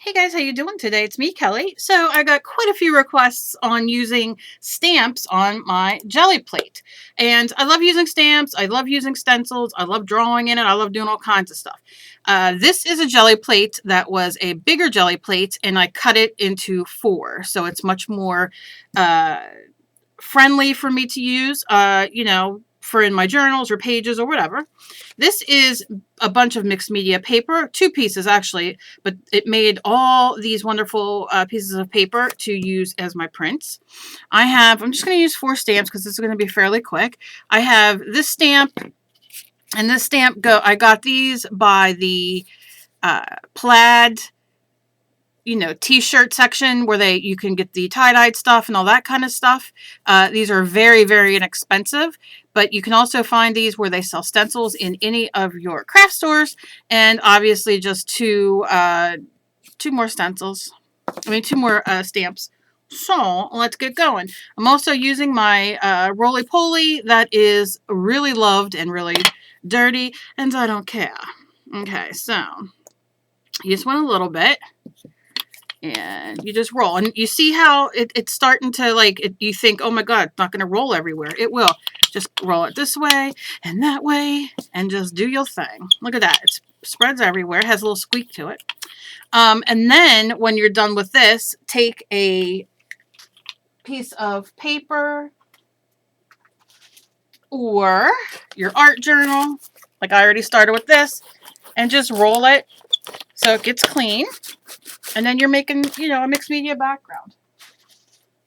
Hey guys, how you doing today? It's me, Kelly. So I got quite a few requests on using stamps on my Gelliplate. And I love using stamps. I love using stencils. I love drawing in it. I love doing all kinds of stuff. This is a Gelliplate that was a bigger Gelliplate, and I cut it into 4. So it's much more friendly for me to use, for in my journals or pages or whatever. This is a bunch of mixed media paper, 2 pieces actually, but it made all these wonderful pieces of paper to use as my prints. I'm just going to use 4 stamps because this is going to be fairly quick. I have this stamp and this stamp. I got these by the plaid t-shirt section where you can get the tie-dyed stuff and all that kind of stuff. These are very, very inexpensive, but you can also find these where they sell stencils in any of your craft stores. And obviously just two more stencils. Two more stamps. So let's get going. I'm also using my roly-poly that is really loved and really dirty, and I don't care. Okay, so you just want a little bit. And you just roll, and you see how it's starting to you think, oh my god, it's not going to roll everywhere. It will. Just roll it this way and that way and just do your thing. Look at that. It spreads everywhere. It has a little squeak to it. And then when you're done with this, take a piece of paper or your art journal, like I already started with this, and just roll it so it gets clean. And then you're making, a mixed media background.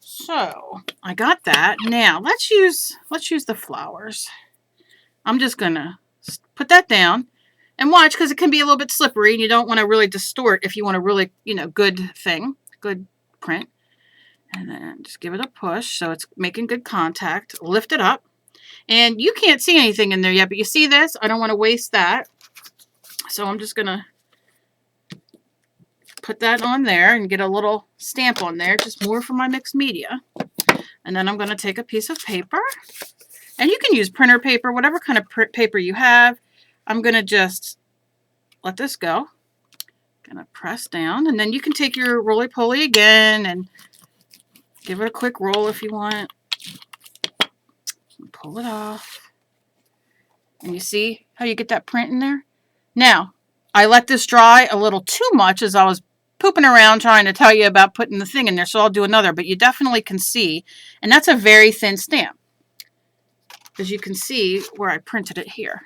So I got that. Now let's use the flowers. I'm just gonna put that down and watch, because it can be a little bit slippery and you don't want to really distort if you want a really, good print. And then just give it a push so it's making good contact. Lift it up. And you can't see anything in there yet, but you see this? I don't want to waste that. So I'm just gonna put that on there and get a little stamp on there, just more for my mixed media. And then I'm going to take a piece of paper, and you can use printer paper, whatever kind of paper you have. I'm going to just let this go. Going to press down, and then you can take your roly-poly again and give it a quick roll if you want. Pull it off. And you see how you get that print in there? Now, I let this dry a little too much as I was pooping around trying to tell you about putting the thing in there, so I'll do another, but you definitely can see, and that's a very thin stamp, as you can see where I printed it here.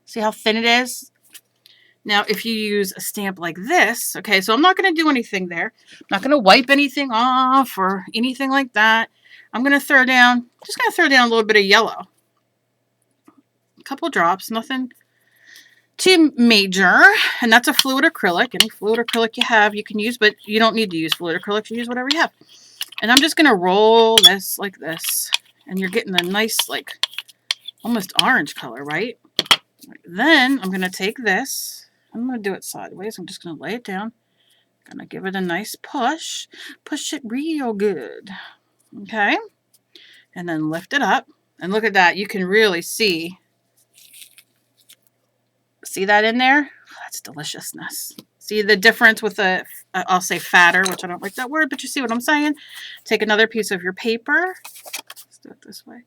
See how thin it is? Now, if you use a stamp like this, okay, so I'm not going to do anything there. I'm not going to wipe anything off or anything like that. I'm going to throw down, a little bit of yellow. A couple drops, nothing too major, and that's a fluid acrylic. Any fluid acrylic you have you can use, but you don't need to use fluid acrylic. You use whatever you have. And I'm just going to roll this like this, and you're getting a nice, almost orange color, right? Then I'm going to take this. I'm going to do it sideways. I'm just going to lay it down. Going to give it a nice push. Push it real good. Okay? And then lift it up. And look at that. You can really see that in there? Oh, that's deliciousness. See the difference with I'll say fatter, which I don't like that word, but you see what I'm saying? Take another piece of your paper. Let's do it this way.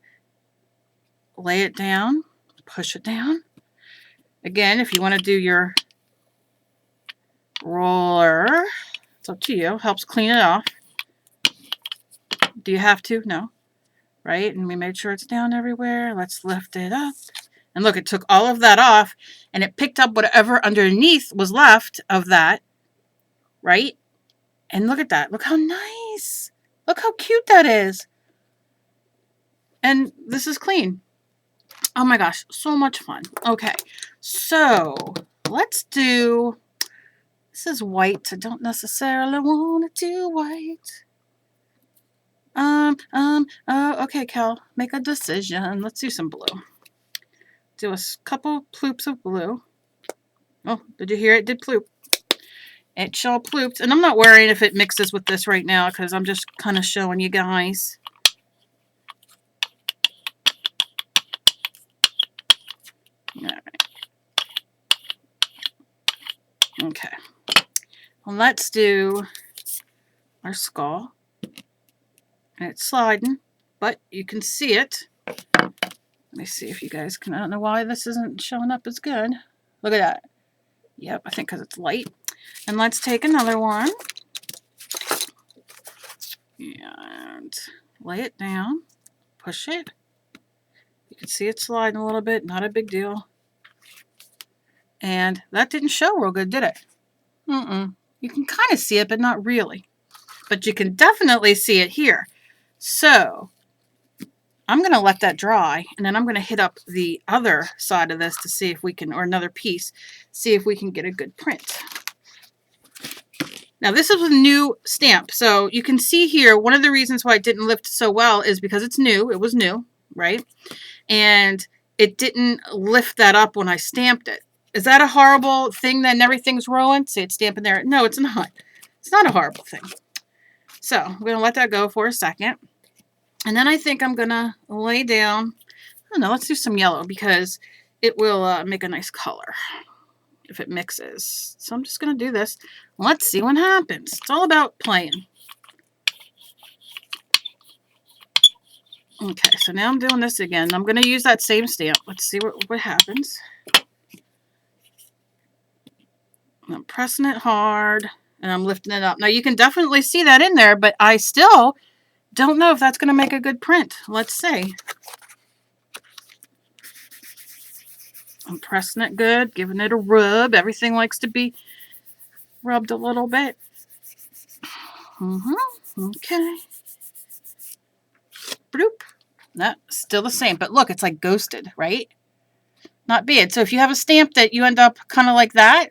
Lay it down. Push it down. Again, if you want to do your roller, it's up to you. Helps clean it off. Do you have to? No. Right? And we made sure it's down everywhere. Let's lift it up. And look, it took all of that off, and it picked up whatever underneath was left of that, right? And look at that. Look how nice. Look how cute that is. And this is clean. Oh my gosh, so much fun. Okay, so let's do, this is white. I don't necessarily want to do white. Okay, Cal, make a decision. Let's do some blue. Do a couple ploops of blue. Oh, did you hear it? Did ploop. It sure plooped. And I'm not worrying if it mixes with this right now, because I'm just kind of showing you guys. All right. Okay. Well, let's do our skull. And it's sliding, but you can see it. Let me see if you guys can. I don't know why this isn't showing up as good. Look at that. Yep, I think because it's light. And let's take another one. And lay it down. Push it. You can see it sliding a little bit. Not a big deal. And that didn't show real good, did it? You can kind of see it, but not really. But you can definitely see it here. So I'm going to let that dry, and then I'm going to hit up the other side of this to see if we can, or another piece, see if we can get a good print. Now this is a new stamp, so you can see here, one of the reasons why it didn't lift so well is because it's new. It was new, right? And it didn't lift that up when I stamped it. Is that a horrible thing that everything's rolling? See, it's stamping there. No, it's not. It's not a horrible thing. So I'm going to let that go for a second. And then I think I'm going to lay down, I don't know, let's do some yellow because it will make a nice color if it mixes. So I'm just going to do this. Let's see what happens. It's all about playing. Okay, so now I'm doing this again. I'm going to use that same stamp. Let's see what happens. I'm pressing it hard, and I'm lifting it up. Now, you can definitely see that in there, but I still don't know if that's going to make a good print. Let's see. I'm pressing it good, giving it a rub. Everything likes to be rubbed a little bit. Okay. Bloop. No, still the same. But look, it's like ghosted, right? Not bad. So if you have a stamp that you end up kind of like that,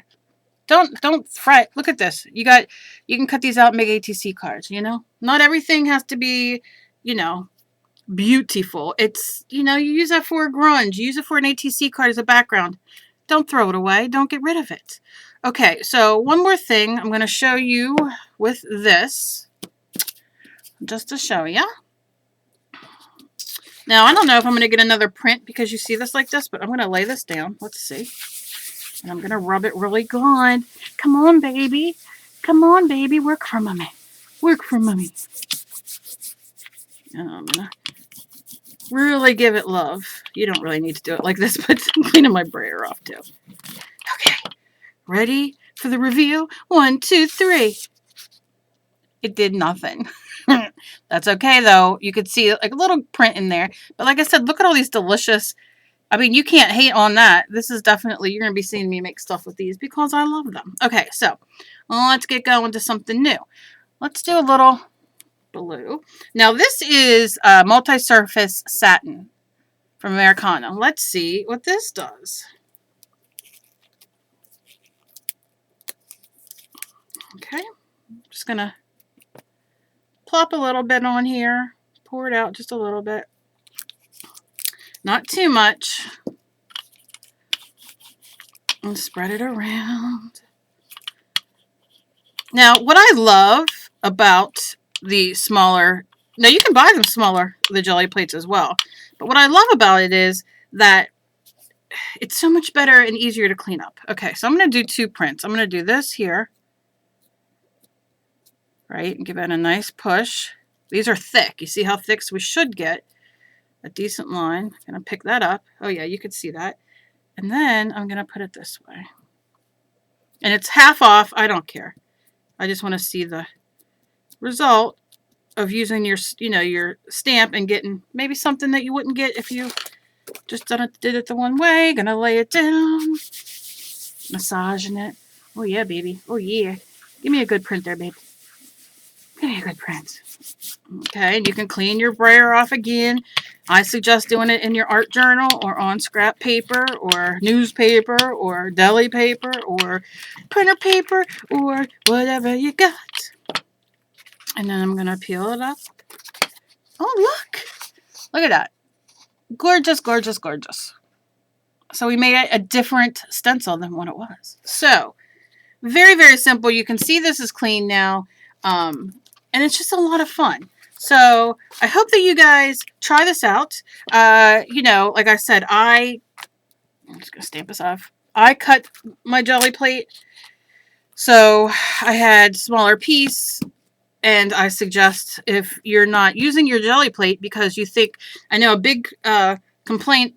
don't fret. Look at this. You can cut these out and make ATC cards, you know? Not everything has to be, you know, beautiful. It's, you know, you use that for a grunge. You use it for an ATC card as a background. Don't throw it away. Don't get rid of it. Okay, so one more thing I'm going to show you with this, just to show you. Now, I don't know if I'm going to get another print because you see this like this, but I'm going to lay this down. Let's see. And I'm going to rub it really good. Come on, baby. Come on, baby. Work for mommy. Work for mommy. And I'm going to really give it love. You don't really need to do it like this, but I'm cleaning my brayer off too. Okay. Ready for the review? 1, 2, 3. It did nothing. That's okay, though. You could see like a little print in there. But like I said, look at all these delicious... I mean, you can't hate on that. This is definitely... You're going to be seeing me make stuff with these because I love them. Okay, so let's get going to something new. Let's do a little blue. Now, this is multi-surface satin from Americana. Let's see what this does. Okay, I'm just going to plop a little bit on here. Pour it out just a little bit. Not too much. And spread it around. Now, what I love about the smaller... Now, you can buy them smaller, the Gelliplates as well. But what I love about it is that it's so much better and easier to clean up. Okay, so I'm going to do 2 prints. I'm going to do this here. Right, and give it a nice push. These are thick. You see how thick? So we should get a decent line. I'm going to pick that up. Oh yeah, you can see that. And then I'm going to put it this way. And it's half off. I don't care. I just want to see the result of using your, you know, your stamp and getting maybe something that you wouldn't get if you just did it the one way. Going to lay it down. Massaging it. Oh yeah, baby. Oh yeah. Give me a good print there, baby. Give me a good print. Okay, and you can clean your brayer off again. I suggest doing it in your art journal or on scrap paper or newspaper or deli paper or printer paper or whatever you got. And then I'm going to peel it up. Oh, look. Look at that. Gorgeous, gorgeous, gorgeous. So we made it a different stencil than what it was. So, very, very simple. You can see this is clean now. And it's just a lot of fun. So I hope that you guys try this out. You know, like I said, I'm just going to stamp this off. I cut my Gelliplate So I had smaller piece, and I suggest if you're not using your Gelliplate because you think, I know a big complaint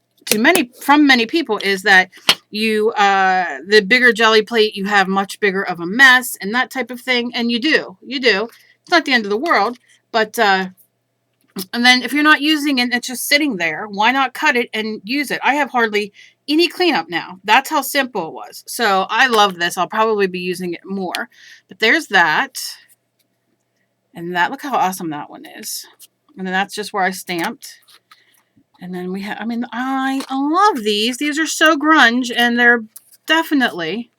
from many people is that the bigger Gelliplate, you have much bigger of a mess and that type of thing, and you do. It's not the end of the world, but and then if you're not using it, it's just sitting there. Why not cut it and use it? I have hardly any cleanup now. That's how simple it was. So I love this. I'll probably be using it more. But there's that. And that, look how awesome that one is. And then that's just where I stamped. And then we have, I mean, I love these. These are so grunge, and they're definitely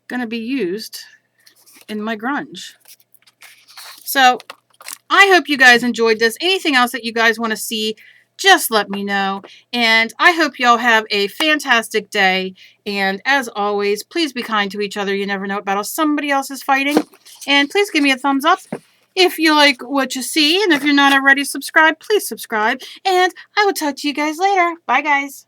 going to be used in my grunge. So I hope you guys enjoyed this. Anything else that you guys want to see, just let me know. And I hope y'all have a fantastic day. And as always, please be kind to each other. You never know what battle somebody else is fighting. And please give me a thumbs up if you like what you see. And if you're not already subscribed, please subscribe. And I will talk to you guys later. Bye, guys.